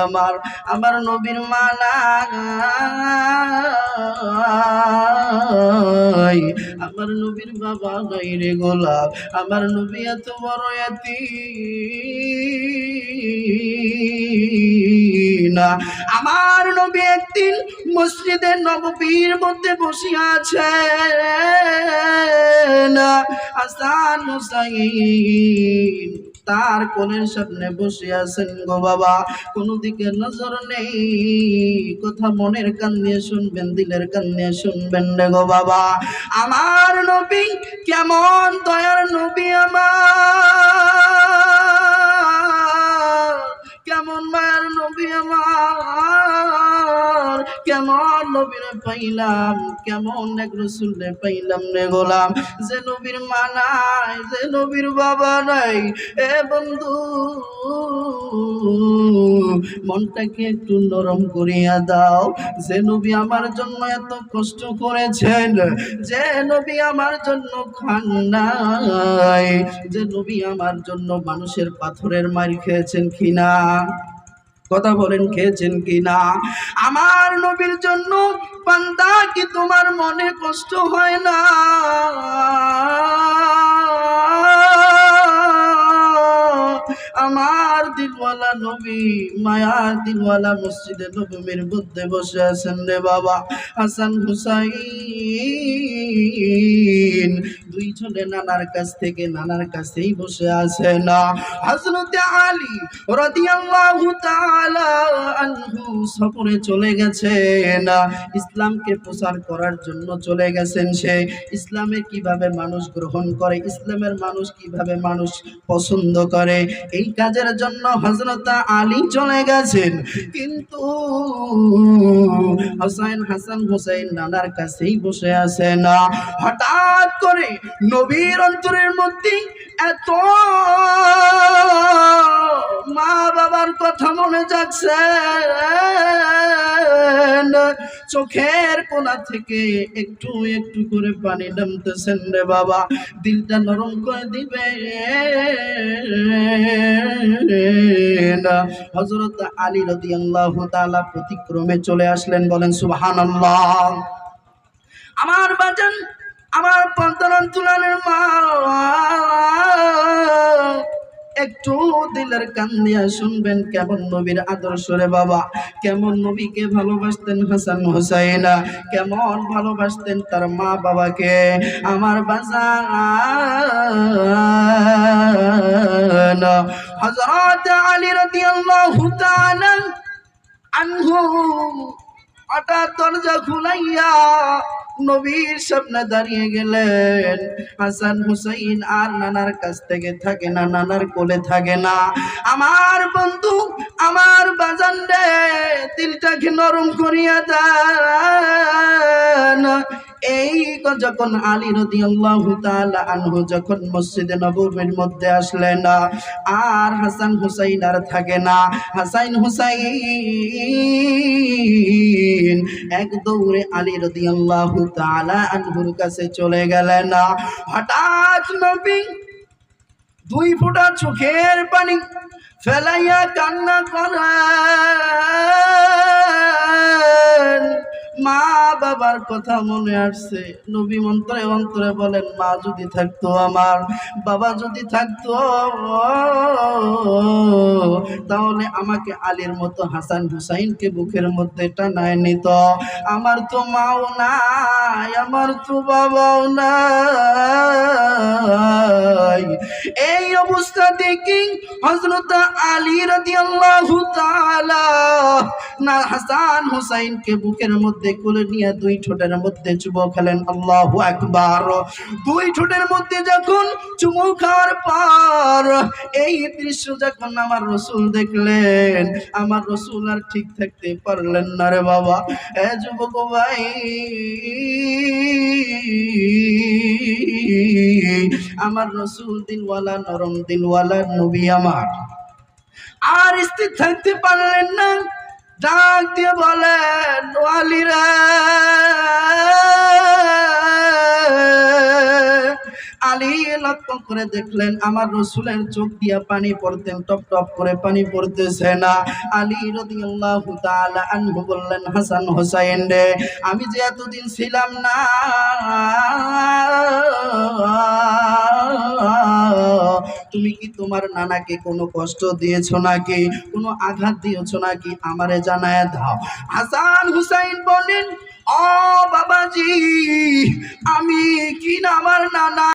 আমার আমার নবীর মালা আমার নবীর বাবা নাই রে গোলাপ আমার নবী এত বড় না আমার নবী একদিন মসজিদে নববীর মধ্যে বসে আছে না হাসান হুসাইন তার কোলের সামনে বসে আছেন গো বাবা, কোনো দিকে নজর নেই। কথা মনের কান দিয়ে শুনবেন, দিলের কান দিয়ে শুনবেন রে গো বাবা। আমার নবী কেমন দয়ার নবী, আমার কেমন মায়ার নবী, আমার কেমন নবীরে পাইলাম, কেমন এক রাসূলরে পাইলাম রে গোলাম, যে নবীর মা নাই, যে নবীর বাবা নাই। এ বন্ধু মনটাকে একটু নরম করিয়া দাও। যে নবী আমার জন্য এত কষ্ট করেছেন, যে নবী আমার জন্য খান নাই, যে নবী আমার জন্য মানুষের পাথরের মার খেয়েছেন কিনা, কথা বলেন খেয়েছেন কিনা? আমার নবীর জন্য বান্দা কি তোমার মনে কষ্ট হয় না? আমার দিলওয়ালা নবী মায়ার দিলওয়ালা মসজিদে নববীর মধ্যে বসে আছেন রে বাবা। হাসান হুসাইন দুই ছেলে নানার কাছেই বসে আছে না। হযরত আলী রাদিয়াল্লাহু তাআলা আনহু সফরে চলে গেছেন, ইসলামকে প্রচার করার জন্য চলে গেছেন। সে ইসলামে কিভাবে মানুষ গ্রহণ করে, ইসলামের মানুষ কিভাবে মানুষ পছন্দ করে, এই কাজের জন্য হযরত আলী চলে গেছেন। কিন্তু হাসান হুসাইন নানার কাছেই বসে আছে না। হঠাৎ করে নবীর অন্তরের মধ্যে এত মা বাবার কথা মনে যাচ্ছে, চোখের কোণা থেকে একটু একটু করে পানি নামতেছেন রে বাবা। দিলটা নরম করে দিবে না। হযরত আলী রাদিয়াল্লাহু তাআলা প্রতিক্রমে চলে আসলেন, বলেন সুবহানাল্লাহ। আমার বাজান, আমার পন্তরন তুলানের মা, একটু দিলের কান দিয়া শুনবেন কেমন নবীর আদর্শ রে বাবা, কেমন নবীকে ভালোবাসতেন হাসান হুসাইন, কেমন ভালোবাসতেন তার মা বাবাকে। আমার বাজান হযরত আলী রাদিয়াল্লাহু তাআলা আনহু হঠাৎ দরজা খুলাইয়া নবীর সামনে দাঁড়িয়ে গেলেন। হাসান হুসাইন আর নানার কাছ থেকে থাকে না, নানার কোলে থাকে না। আমার বন্ধু, আমার বাজান রে, দিলটাকে নরম করিয়া দেন। এই যখন আলী রাদিয়াল্লাহু তাআলা আনহু যখন মসজিদে নববীর মধ্যে আসলেন, আর হাসান হুসাইন আর থাকে না। হাসান হুসাইন এক দৌড়ে আলী রাদিয়াল্লাহু তাআলা আনহুর কাছে চলে গেলেন। হঠাৎ নবী দুই ফোঁটা চোখের পানি ফেলাইয়া কান্না করেন। মা বাবার কথা মনে আসছে। নবী অন্তরে অন্তরে বলেন, মা যদি থাকতো আমার, বাবা যদি থাকতো, তাহলে আমাকে আলীর মতো হাসান হুসাইনকে বুকের মধ্যে টানায় নিত। আমার তো মাও নাই, আমার তো বাবাও নাই। এই অবস্থা দেখি হযরত আলী রাদিয়াল্লাহু তাআলা না হাসান হুসাইনকে বুকের মধ্যে কোলে নিয়ে দুই ঠোঁটের মধ্যে চুমু খেলেন। আল্লাহু আকবার। দুই ঠোঁটের মধ্যে যখন চুমু খাওয়ার পর এই দৃশ্য যখন আমার রাসূল দেখলেন, আমার রাসূল আর ঠিক থাকতে পারলেন না রে বাবা। এ যুবক ভাই, আমার রাসূল দিলওয়ালা, নরম দিলওয়ালা নবী আমার, আর স্থির থাকতে পারলেন না। ডাক দিয়ে বলেন, আলী রে, আলী লক্ষ্য করে দেখলেন আমার রাসূলের চোখ দিয়া পানি পড়তেন, টপ টপ করে পানি পড়তেছে না। আলী রাদিয়াল্লাহু তাআলা আনহু বললেন, হাসান হোসাইন রে, আমি যে এতদিন ছিলাম না, তুমি কি তোমার নানাকে কোনো কষ্ট দিয়েছো নাকি, কোনো আঘাত দিয়েছো নাকি, আমারে জানায় দাও। হাসান হুসাইন বলেন, ও বাবাজি, আমি কি না আমার নানা